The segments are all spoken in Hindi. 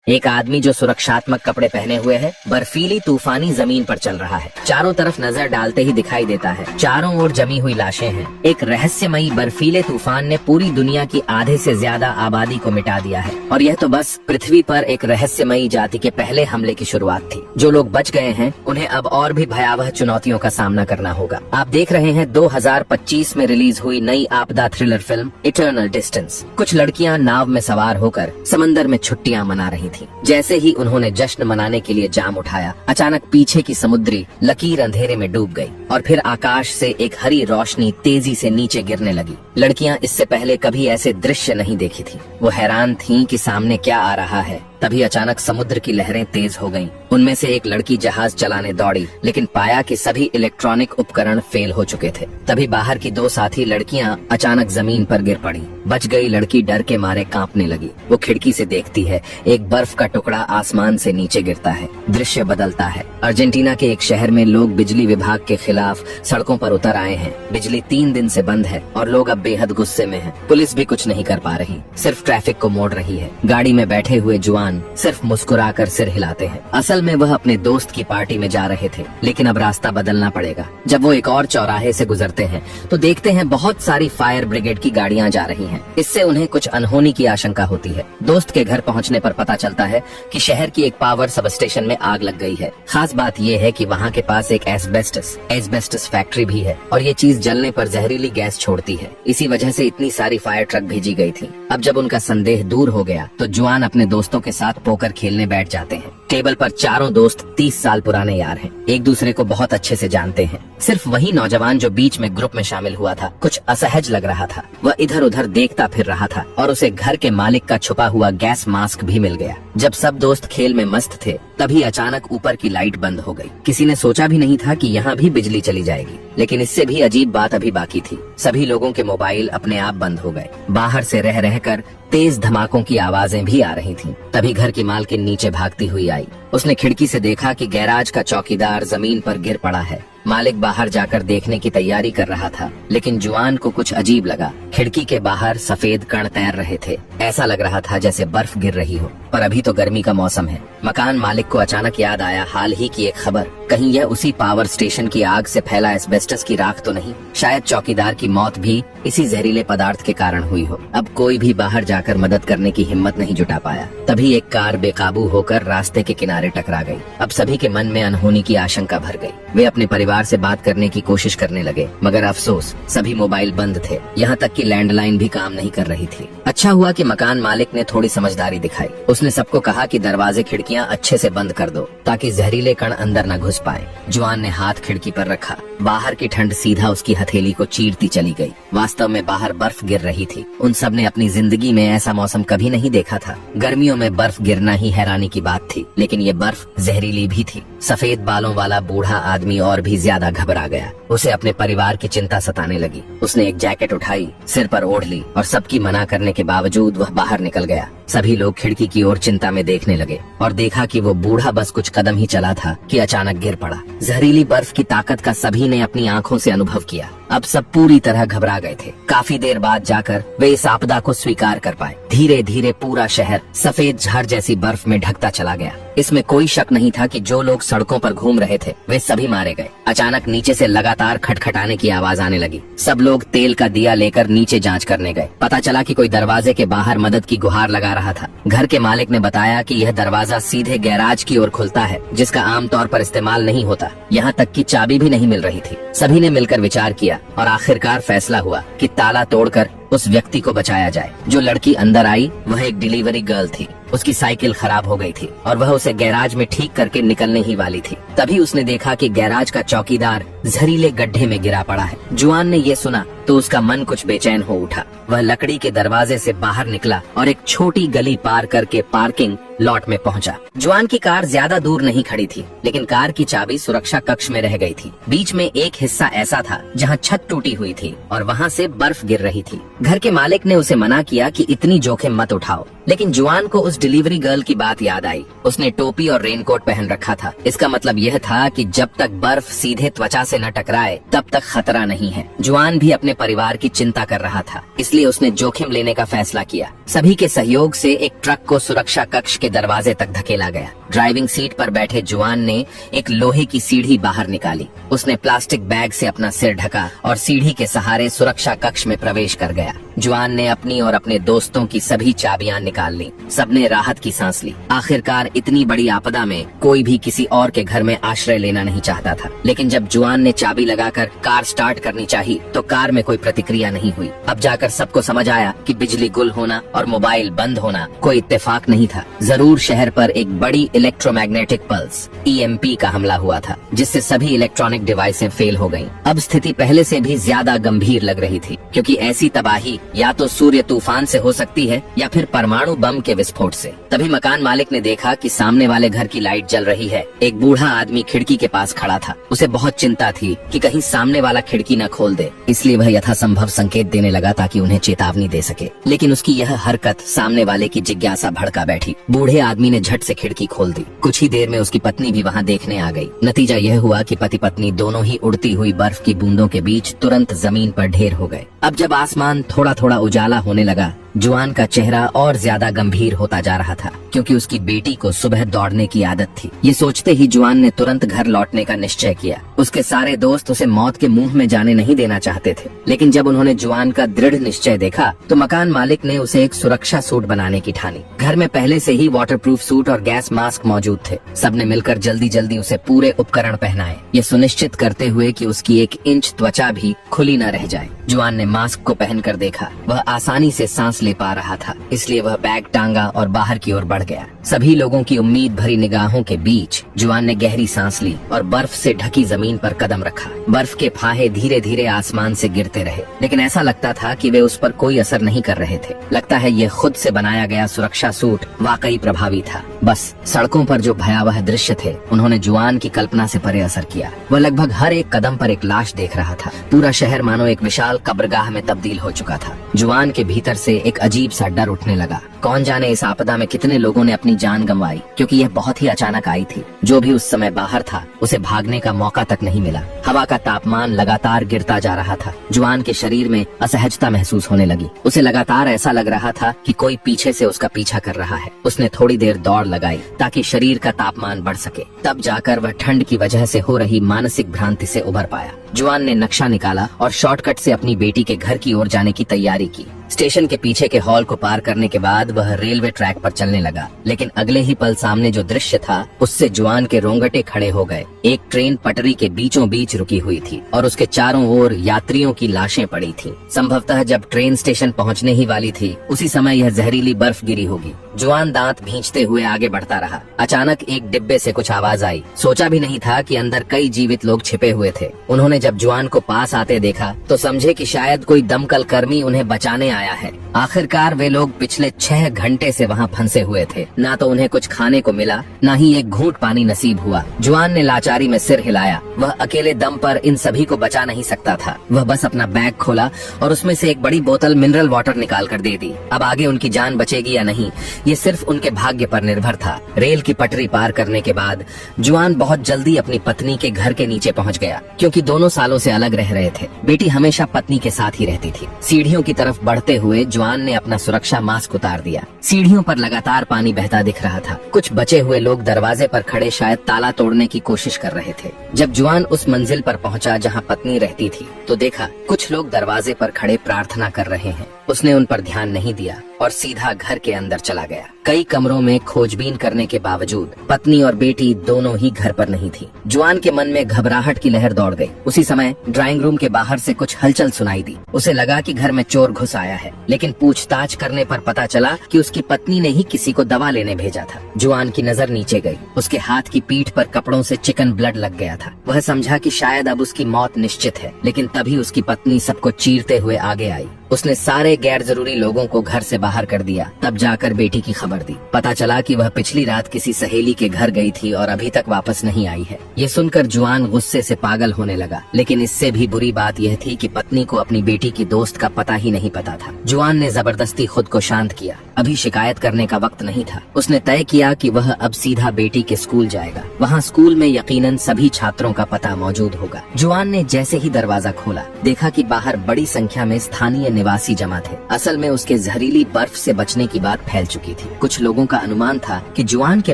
एक आदमी जो सुरक्षात्मक कपड़े पहने हुए है बर्फीली तूफानी जमीन पर चल रहा है। चारों तरफ नजर डालते ही दिखाई देता है चारों ओर जमी हुई लाशें हैं। एक रहस्यमयी बर्फीले तूफान ने पूरी दुनिया की आधे से ज्यादा आबादी को मिटा दिया है और यह तो बस पृथ्वी पर एक रहस्यमयी जाति के पहले हमले की शुरुआत थी। जो लोग बच गए हैं उन्हें अब और भी भयावह चुनौतियों का सामना करना होगा। आप देख रहे हैं 2025 में रिलीज हुई नई आपदा थ्रिलर फिल्म इटर्नल डिस्टेंस। कुछ लड़कियां नाव में सवार होकर समंदर में छुट्टियां मना रही थीं। जैसे ही उन्होंने जश्न मनाने के लिए जाम उठाया, अचानक पीछे की समुद्री लकीर अंधेरे में डूब गई और फिर आकाश से एक हरी रोशनी तेजी से नीचे गिरने लगी। लड़कियां इससे पहले कभी ऐसे दृश्य नहीं देखी थी। वो हैरान थीं कि सामने क्या आ रहा है। तभी अचानक समुद्र की लहरें तेज हो गईं। उनमें से एक लड़की जहाज चलाने दौड़ी, लेकिन पाया कि सभी इलेक्ट्रॉनिक उपकरण फेल हो चुके थे। तभी बाहर की दो साथी लड़कियां अचानक जमीन पर गिर पड़ी। बच गई लड़की डर के मारे कांपने लगी। वो खिड़की से देखती है, एक बर्फ का टुकड़ा आसमान से नीचे गिरता है। दृश्य बदलता है। अर्जेंटीना के एक शहर में लोग बिजली विभाग के खिलाफ सड़कों पर उतर आए हैं। बिजली 3 दिन से बंद है और लोग अब बेहद गुस्से में हैं। पुलिस भी कुछ नहीं कर पा रही, सिर्फ ट्रैफिक को मोड़ रही है। गाड़ी में बैठे हुए जुआन सिर्फ मुस्कुराकर सिर हिलाते हैं। असल में वह अपने दोस्त की पार्टी में जा रहे थे, लेकिन अब रास्ता बदलना पड़ेगा। जब वो एक और चौराहे से गुजरते हैं तो देखते हैं बहुत सारी फायर ब्रिगेड की गाड़ियां जा रही हैं। इससे उन्हें कुछ अनहोनी की आशंका होती है। दोस्त के घर पहुंचने पर पता चलता है कि शहर की एक पावर सब स्टेशन में आग लग गई है। खास बात ये है कि वहाँ के पास एक एस्बेस्टस फैक्ट्री भी है और ये चीज जलने पर जहरीली गैस छोड़ती है। इसी वजह से इतनी सारी फायर ट्रक भेजी गई थी। अब जब उनका संदेह दूर हो गया तो जुआन अपने दोस्तों के साथ पोकर खेलने बैठ जाते हैं। टेबल पर चारों दोस्त 30 साल पुराने यार हैं। एक दूसरे को बहुत अच्छे से जानते हैं। सिर्फ वही नौजवान जो बीच में ग्रुप में शामिल हुआ था कुछ असहज लग रहा था। वह इधर उधर देखता फिर रहा था और उसे घर के मालिक का छुपा हुआ गैस मास्क भी मिल गया। जब सब दोस्त खेल में मस्त थे तभी अचानक ऊपर की लाइट बंद हो गई। किसी ने सोचा भी नहीं था कि यहाँ भी बिजली चली जाएगी। लेकिन इससे भी अजीब बात अभी बाकी थी। सभी लोगों के मोबाइल अपने आप बंद हो गए। बाहर से रह रहकर तेज धमाकों की आवाजें भी आ रही थीं। तभी घर की मालकिन नीचे भागती हुई आई। उसने खिड़की से देखा कि गैराज का चौकीदार जमीन पर गिर पड़ा है। मालिक बाहर जाकर देखने की तैयारी कर रहा था, लेकिन जुआन को कुछ अजीब लगा। खिड़की के बाहर सफेद कण तैर रहे थे। ऐसा लग रहा था जैसे बर्फ गिर रही हो, पर अभी तो गर्मी का मौसम है। मकान मालिक को अचानक याद आया हाल ही की एक खबर। कहीं यह उसी पावर स्टेशन की आग से फैला एस्बेस्टस की राख तो नहीं? शायद चौकीदार की मौत भी इसी जहरीले पदार्थ के कारण हुई हो। अब कोई भी बाहर जाकर मदद करने की हिम्मत नहीं जुटा पाया। तभी एक कार बेकाबू होकर रास्ते के किनारे टकरा गई। अब सभी के मन में अनहोनी की आशंका भर गई। वे अपने परिवार से बात करने की कोशिश करने लगे, मगर अफसोस सभी मोबाइल बंद थे। यहाँ तक कि लैंडलाइन भी काम नहीं कर रही थी। अच्छा हुआ कि मकान मालिक ने थोड़ी समझदारी दिखाई। उसने सबको कहा कि दरवाजे खिड़कियाँ अच्छे से बंद कर दो ताकि जहरीले कण अंदर न घुस पाए। जुआन ने हाथ खिड़की पर रखा। बाहर की ठंड सीधा उसकी हथेली को चीरती चली गई। वास्तव में बाहर बर्फ गिर रही थी। उन सब ने अपनी जिंदगी में ऐसा मौसम कभी नहीं देखा था। गर्मियों में बर्फ गिरना ही हैरानी की बात थी, लेकिन ये बर्फ जहरीली भी थी। सफेद बालों वाला बूढ़ा आदमी और भी ज्यादा घबरा गया। उसे अपने परिवार की चिंता सताने लगी। उसने एक जैकेट उठाई, सिर पर ओढ़ ली और सबकी मना करने के बावजूद वह बाहर निकल गया। सभी लोग खिड़की की ओर चिंता में देखने लगे और देखा कि वो बूढ़ा बस कुछ कदम ही चला था कि अचानक गिर पड़ा। जहरीली बर्फ की ताकत का सभी ने अपनी आंखों से अनुभव किया। अब सब पूरी तरह घबरा गए थे। काफी देर बाद जाकर वे इस आपदा को स्वीकार कर पाए। धीरे धीरे पूरा शहर सफेद झाड़ जैसी बर्फ में ढकता चला गया। इसमें कोई शक नहीं था कि जो लोग सड़कों पर घूम रहे थे वे सभी मारे गए। अचानक नीचे से लगातार खटखटाने की आवाज आने लगी। सब लोग तेल का दिया लेकर नीचे जांच करने गए। पता चला कि कोई दरवाजे के बाहर मदद की गुहार लगा रहा था। घर के मालिक ने बताया कि यह दरवाजा सीधे गैराज की ओर खुलता है, जिसका आमतौर पर इस्तेमाल नहीं होता। यहाँ तक कि चाबी भी नहीं मिल रही थी। सभी ने मिलकर विचार किया और आखिरकार फैसला हुआ कि ताला तोड़कर उस व्यक्ति को बचाया जाए। जो लड़की अंदर आई वह एक डिलीवरी गर्ल थी। उसकी साइकिल खराब हो गई थी और वह उसे गैराज में ठीक करके निकलने ही वाली थी। तभी उसने देखा कि गैराज का चौकीदार जहरीले गड्ढे में गिरा पड़ा है। जुआन ने ये सुना तो उसका मन कुछ बेचैन हो उठा। वह लकड़ी के दरवाजे से बाहर निकला और एक छोटी गली पार करके पार्किंग लॉट में पहुंचा। जुआन की कार ज्यादा दूर नहीं खड़ी थी, लेकिन कार की चाबी सुरक्षा कक्ष में रह गई थी। बीच में एक हिस्सा ऐसा था जहां छत टूटी हुई थी और वहां से बर्फ गिर रही थी। घर के मालिक ने उसे मना किया कि इतनी जोखिम मत उठाओ, लेकिन जुआन को उस डिलीवरी गर्ल की बात याद आई। उसने टोपी और रेनकोट पहन रखा था। इसका मतलब यह था कि जब तक बर्फ सीधे त्वचा से न टकराए तब तक खतरा नहीं है। जुआन भी अपने परिवार की चिंता कर रहा था, इसलिए उसने जोखिम लेने का फैसला किया। सभी के सहयोग से एक ट्रक को सुरक्षा कक्ष के दरवाजे तक धकेला गया। ड्राइविंग सीट पर बैठे जुआन ने एक लोहे की सीढ़ी बाहर निकाली। उसने प्लास्टिक बैग से अपना सिर ढका और सीढ़ी के सहारे सुरक्षा कक्ष में प्रवेश कर गया। जुआन ने अपनी और अपने दोस्तों की सभी चाबियां निकाल ली। सबने राहत की सांस ली। आखिरकार इतनी बड़ी आपदा में कोई भी किसी और के घर में आश्रय लेना नहीं चाहता था, लेकिन जब जुआन ने चाबी लगाकर कार स्टार्ट करनी चाहिए तो कार में कोई प्रतिक्रिया नहीं हुई। अब जाकर सबको समझ आया कि बिजली गुल होना और मोबाइल बंद होना कोई इत्तेफाक नहीं था। जरूर शहर पर एक बड़ी इलेक्ट्रोमैग्नेटिक पल्स EMP का हमला हुआ था, जिससे सभी इलेक्ट्रॉनिक डिवाइसें फेल हो गयीं। अब स्थिति पहले से भी ज्यादा गंभीर लग रही थी, क्योंकि ऐसी तबाही या तो सूर्य तूफान से हो सकती है या फिर परमाणु बम के विस्फोट से। तभी मकान मालिक ने देखा कि सामने वाले घर की लाइट जल रही है। एक बूढ़ा आदमी खिड़की के पास खड़ा था। उसे बहुत चिंता थी कि कहीं सामने वाला खिड़की न खोल दे, इसलिए वह यथासंभव संकेत देने लगा ताकि उन्हें चेतावनी दे सके। लेकिन उसकी यह हरकत सामने वाले की जिज्ञासा भड़का बैठी। बूढ़े आदमी ने झट से खिड़की खोल दी। कुछ ही देर में उसकी पत्नी भी वहाँ देखने आ गई। नतीजा यह हुआ कि पति पत्नी दोनों ही उड़ती हुई बर्फ की बूंदों के बीच तुरंत जमीन पर ढेर हो गए। अब जब आसमान थोड़ा थोड़ा उजाला होने लगा, जुआन का चेहरा और ज्यादा गंभीर होता जा रहा था, क्योंकि उसकी बेटी को सुबह दौड़ने की आदत थी। ये सोचते ही जुआन ने तुरंत घर लौटने का निश्चय किया। उसके सारे दोस्त उसे मौत के मुंह में जाने नहीं देना चाहते थे, लेकिन जब उन्होंने जुआन का दृढ़ निश्चय देखा तो मकान मालिक ने उसे एक सुरक्षा सूट बनाने की ठानी। घर में पहले से ही वाटरप्रूफ सूट और गैस मास्क मौजूद थे। सबने मिलकर जल्दी जल्दी उसे पूरे उपकरण पहनाए, ये सुनिश्चित करते हुए कि उसकी 1 इंच त्वचा भी खुली न रह जाए। जुआन ने मास्क को पहनकर देखा। वह आसानी से सांस ले पा रहा था, इसलिए वह बैग टांगा और बाहर की ओर बढ़ गया। सभी लोगों की उम्मीद भरी निगाहों के बीच जुआन ने गहरी सांस ली और बर्फ से ढकी जमीन पर कदम रखा। बर्फ के फाहे धीरे धीरे आसमान से गिरते रहे, लेकिन ऐसा लगता था कि वे उस पर कोई असर नहीं कर रहे थे। लगता है ये खुद से बनाया गया सुरक्षा सूट वाकई प्रभावी था। बस सड़कों पर जो भयावह दृश्य थे उन्होंने जुआन की कल्पना से परे असर किया। वह लगभग हर एक कदम पर एक लाश देख रहा था। पूरा शहर मानो एक विशाल कब्रगाह में तब्दील हो चुका था। जुआन के भीतर से एक अजीब सा डर उठने लगा। कौन जाने इस आपदा में कितने लोगों ने अपनी जान गंवाई, क्योंकि यह बहुत ही अचानक आई थी। जो भी उस समय बाहर था उसे भागने का मौका तक नहीं मिला। हवा का तापमान लगातार गिरता जा रहा था। जुआन के शरीर में असहजता महसूस होने लगी। उसे लगातार ऐसा लग रहा था कि कोई पीछे से उसका पीछा कर रहा है। उसने थोड़ी देर दौड़ लगाई ताकि शरीर का तापमान बढ़ सके। तब जाकर वह ठंड की वजह से हो रही मानसिक भ्रांति से उबर पाया। जुआन ने नक्शा निकाला और शॉर्टकट से अपनी बेटी के घर की ओर जाने की तैयारी की। स्टेशन के पीछे के हॉल को पार करने के बाद वह रेलवे ट्रैक पर चलने लगा, लेकिन अगले ही पल सामने जो दृश्य था उससे जुआन के रोंगटे खड़े हो गए। एक ट्रेन पटरी के बीचों बीच रुकी हुई थी और उसके चारों ओर यात्रियों की लाशें पड़ी थीं। संभवतः जब ट्रेन स्टेशन पहुंचने ही वाली थी उसी समय यह जहरीली बर्फ गिरी होगी। जुआन दांत भींचते हुए आगे बढ़ता रहा। अचानक एक डिब्बे से कुछ आवाज आई। सोचा भी नहीं था कि अंदर कई जीवित लोग छिपे हुए थे। उन्होंने जब जुआन को पास आते देखा तो समझे कि शायद कोई दमकल कर्मी उन्हें बचाने आया है। आखिरकार वे लोग पिछले 6 घंटे से वहाँ फंसे हुए थे। ना तो उन्हें कुछ खाने को मिला, ना ही एक घूंट पानी नसीब हुआ। जुआन ने लाचारी में सिर हिलाया। वह अकेले दम पर इन सभी को बचा नहीं सकता था। वह बस अपना बैग खोला और उसमें से एक बड़ी बोतल मिनरल वाटर निकाल कर दे दी। अब आगे उनकी जान बचेगी या नहीं, ये सिर्फ उनके भाग्य पर निर्भर था। रेल की पटरी पार करने के बाद जुआन बहुत जल्दी अपनी पत्नी के घर के नीचे पहुँच गया, क्योंकि दोनों सालों से अलग रह रहे थे। बेटी हमेशा पत्नी के साथ ही रहती थी। सीढ़ियों की तरफ बढ़ते हुए जुआन ने अपना सुरक्षा मास्क उतार दिया। सीढ़ियों पर लगातार पानी बहता दिख रहा था। कुछ बचे हुए लोग दरवाजे पर खड़े शायद ताला तोड़ने की कोशिश कर रहे थे। जब जुआन उस मंजिल पर पहुंचा जहां पत्नी रहती थी तो देखा कुछ लोग दरवाजे पर खड़े प्रार्थना कर रहे हैं। उसने उन पर ध्यान नहीं दिया और सीधा घर के अंदर चला गया। कई कमरों में खोजबीन करने के बावजूद पत्नी और बेटी दोनों ही घर पर नहीं थी। जुआन के मन में घबराहट की लहर दौड़ गई। उसी समय ड्राइंग रूम के बाहर से कुछ हलचल सुनाई दी। उसे लगा कि घर में चोर घुस आया है, लेकिन पूछताछ करने पर पता चला कि उसकी पत्नी ने ही किसी को दवा लेने भेजा था। जुआन की नजर नीचे गई। उसके हाथ की पीठ पर कपड़ों से चिकन ब्लड लग गया था। वह समझा कि शायद अब उसकी मौत निश्चित है, लेकिन तभी उसकी पत्नी सबको चीरते हुए आगे आई। उसने सारे गैर जरूरी लोगों को घर से बाहर कर दिया। तब जाकर बेटी की खबर दी। पता चला कि वह पिछली रात किसी सहेली के घर गई थी और अभी तक वापस नहीं आई है। ये सुनकर जुआन गुस्से से पागल होने लगा, लेकिन इससे भी बुरी बात यह थी कि पत्नी को अपनी बेटी की दोस्त का पता ही नहीं पता था। जुआन ने जबरदस्ती खुद को शांत किया। अभी शिकायत करने का वक्त नहीं था। उसने तय किया कि वह अब सीधा बेटी के स्कूल जाएगा। वहाँ स्कूल में यकीनन सभी छात्रों का पता मौजूद होगा। जुआन ने जैसे ही दरवाजा खोला, देखा कि बाहर बड़ी संख्या में स्थानीय निवासी जमा थे। असल में उसके जहरीली बर्फ से बचने की बात फैल चुकी थी। कुछ लोगों का अनुमान था कि जुआन के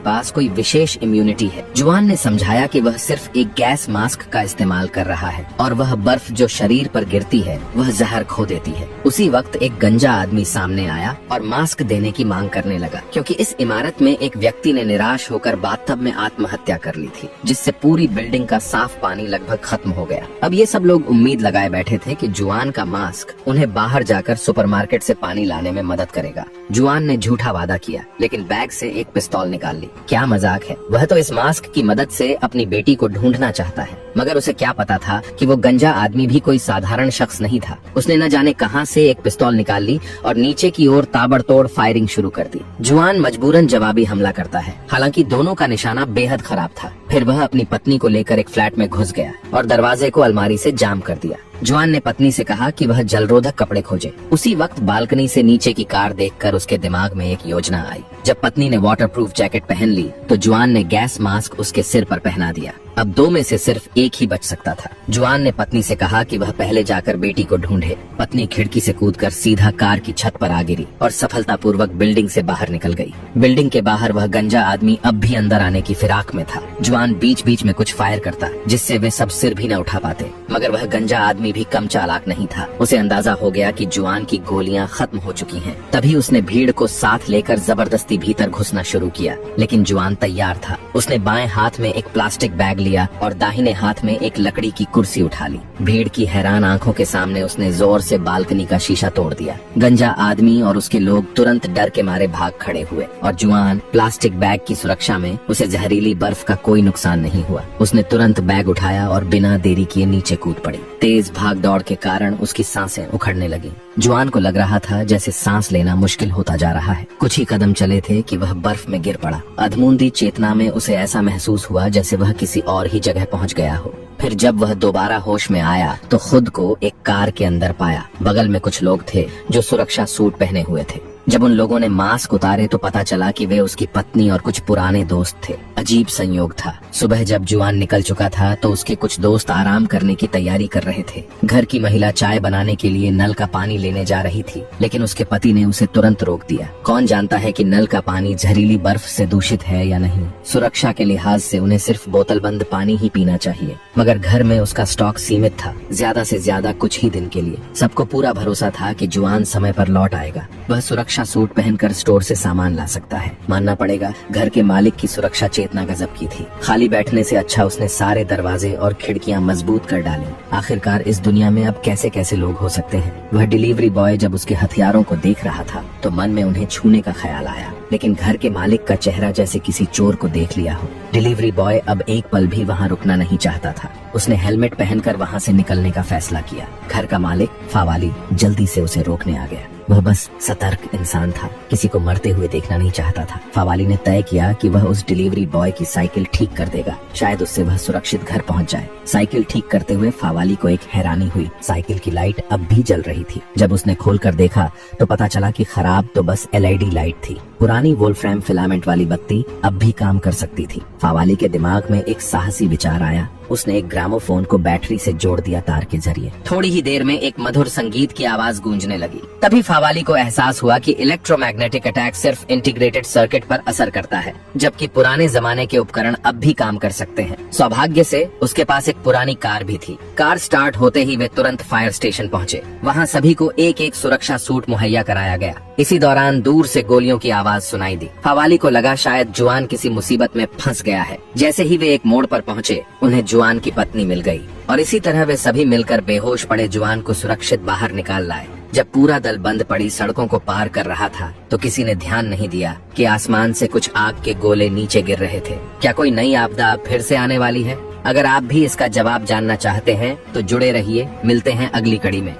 पास कोई विशेष इम्यूनिटी है। जुआन ने समझाया कि वह सिर्फ एक गैस मास्क का इस्तेमाल कर रहा है और वह बर्फ जो शरीर पर गिरती है वह जहर खो देती है। उसी वक्त एक गंजा आदमी सामने आया और मास्क देने की मांग करने लगा, क्योंकि इस इमारत में एक व्यक्ति ने निराश होकर बाथटब में आत्महत्या कर ली थी, जिससे पूरी बिल्डिंग का साफ पानी लगभग खत्म हो गया। अब ये सब लोग उम्मीद लगाए बैठे थे कि जुआन का मास्क उन्हें बाहर जाकर सुपरमार्केट से पानी लाने में मदद करेगा। जुआन ने झूठा वादा किया, लेकिन बैग से एक पिस्तौल निकाल ली। क्या मजाक है, वह तो इस मास्क की मदद से अपनी बेटी को ढूंढना चाहता है। मगर उसे क्या पता था कि वो गंजा आदमी भी कोई साधारण शख्स नहीं था। उसने न जाने कहां से एक पिस्तौल निकाल ली और नीचे की ओर ताबड़तोड़ फायरिंग शुरू कर दी। जुआन मजबूरन जवाबी हमला करता है। हालांकि दोनों का निशाना बेहद खराब था। फिर वह अपनी पत्नी को लेकर एक फ्लैट में घुस गया और दरवाजे को अलमारी से जाम कर दिया। जुआन ने पत्नी से कहा कि वह जलरोधक कपड़े खोजे। उसी वक्त बालकनी से नीचे की कार देखकर उसके दिमाग में एक योजना आई। जब पत्नी ने वाटरप्रूफ जैकेट पहन ली तो जुआन ने गैस मास्क उसके सिर पर पहना दिया। अब दो में से सिर्फ एक ही बच सकता था। जुआन ने पत्नी से कहा कि वह पहले जाकर बेटी को ढूंढे। पत्नी खिड़की से कूदकर सीधा कार की छत पर आ गिरी और सफलतापूर्वक बिल्डिंग से बाहर निकल गई। बिल्डिंग के बाहर वह गंजा आदमी अब भी अंदर आने की फिराक में था। जुआन बीच बीच में कुछ फायर करता, जिससे वे सब सिर भी न उठा पाते, मगर वह गंजा आदमी भी कम चालाक नहीं था। उसे अंदाजा हो गया कि जुआन की गोलियां खत्म हो चुकी हैं। तभी उसने भीड़ को साथ लेकर जबरदस्ती भीतर घुसना शुरू किया, लेकिन जुआन तैयार था। उसने बाएं हाथ में एक प्लास्टिक बैग लिया और दाहिने हाथ में एक लकड़ी की कुर्सी उठा ली। भीड़ की हैरान आंखों के सामने उसने जोर से बालकनी का शीशा तोड़ दिया। गंजा आदमी और उसके लोग तुरंत डर के मारे भाग खड़े हुए और जुआन प्लास्टिक बैग की सुरक्षा में उसे जहरीली बर्फ का कोई नुकसान नहीं हुआ। उसने तुरंत बैग उठाया और बिना देरी किए नीचे कूद पड़ी। तेज भाग दौड़ के कारण उसकी सांसें उखड़ने लगी। जुआन को लग रहा था जैसे सांस लेना मुश्किल होता जा रहा है। कुछ ही कदम चले थे कि वह बर्फ में गिर पड़ा। अधमूंदी चेतना में उसे ऐसा महसूस हुआ जैसे वह किसी और ही जगह पहुंच गया हो। फिर जब वह दोबारा होश में आया तो खुद को एक कार के अंदर पाया। बगल में कुछ लोग थे जो सुरक्षा सूट पहने हुए थे। जब उन लोगों ने मास्क उतारे तो पता चला कि वे उसकी पत्नी और कुछ पुराने दोस्त थे। अजीब संयोग था। सुबह जब जुआन निकल चुका था तो उसके कुछ दोस्त आराम करने की तैयारी कर रहे थे। घर की महिला चाय बनाने के लिए नल का पानी लेने जा रही थी, लेकिन उसके पति ने उसे तुरंत रोक दिया। कौन जानता है कि नल का पानी जहरीली बर्फ से दूषित है या नहीं। सुरक्षा के लिहाज से उन्हें सिर्फ बोतलबंद पानी ही पीना चाहिए, मगर घर में उसका स्टॉक सीमित था, ज्यादा से ज्यादा कुछ ही दिन के लिए। सबको पूरा भरोसा था कि जुआन समय पर लौट आएगा। वह सुरक्षा सूट पहनकर स्टोर से सामान ला सकता है। मानना पड़ेगा, घर के मालिक की सुरक्षा चेतना गजब की थी। खाली बैठने से अच्छा उसने सारे दरवाजे और खिड़कियां मजबूत कर डाली। आखिरकार इस दुनिया में अब कैसे कैसे लोग हो सकते हैं। वह डिलीवरी बॉय जब उसके हथियारों को देख रहा था तो मन में उन्हें छूने का ख्याल आया, लेकिन घर के मालिक का चेहरा जैसे किसी चोर को देख लिया हो। डिलीवरी बॉय अब एक पल भी वहाँ रुकना नहीं चाहता था। उसने हेलमेट पहनकर वहाँ से निकलने का फैसला किया। घर का मालिक फावाली जल्दी से उसे रोकने आ गया। वह बस सतर्क इंसान था, किसी को मरते हुए देखना नहीं चाहता था। फावाली ने तय किया कि वह उस डिलीवरी बॉय की साइकिल ठीक कर देगा, शायद उससे वह सुरक्षित घर पहुंच जाए। साइकिल ठीक करते हुए फावाली को एक हैरानी हुई। साइकिल की लाइट अब भी जल रही थी। जब उसने खोलकर देखा तो पता चला कि खराब तो बस LED लाइट थी। पुरानी वोल्फ्राम फिलामेंट वाली बत्ती अब भी काम कर सकती थी। फावाली के दिमाग में एक साहसी विचार आया। उसने एक ग्रामोफोन को बैटरी से जोड़ दिया तार के जरिए। थोड़ी ही देर में एक मधुर संगीत की आवाज गूंजने लगी। तभी फावाली को एहसास हुआ कि इलेक्ट्रोमैग्नेटिक अटैक सिर्फ इंटीग्रेटेड सर्किट पर असर करता है, जबकि पुराने जमाने के उपकरण अब भी काम कर सकते हैं। सौभाग्य से उसके पास एक पुरानी कार भी थी। कार स्टार्ट होते ही वे तुरंत फायर स्टेशन पहुंचे। वहाँ सभी को एक एक सुरक्षा सूट मुहैया कराया गया। इसी दौरान दूर से गोलियों की आवाज सुनाई दी। फावाली को लगा शायद जुआन किसी मुसीबत में फंस गया है। जैसे ही वे एक मोड़ पर पहुंचे, उन्हें जुआन की पत्नी मिल गई और इसी तरह वे सभी मिलकर बेहोश पड़े जुआन को सुरक्षित बाहर निकाल लाए। जब पूरा दल बंद पड़ी सड़कों को पार कर रहा था तो किसी ने ध्यान नहीं दिया कि आसमान से कुछ आग के गोले नीचे गिर रहे थे। क्या कोई नई आपदा अब फिर से आने वाली है? अगर आप भी इसका जवाब जानना चाहते हैं तो जुड़े रहिए। मिलते हैं अगली कड़ी में।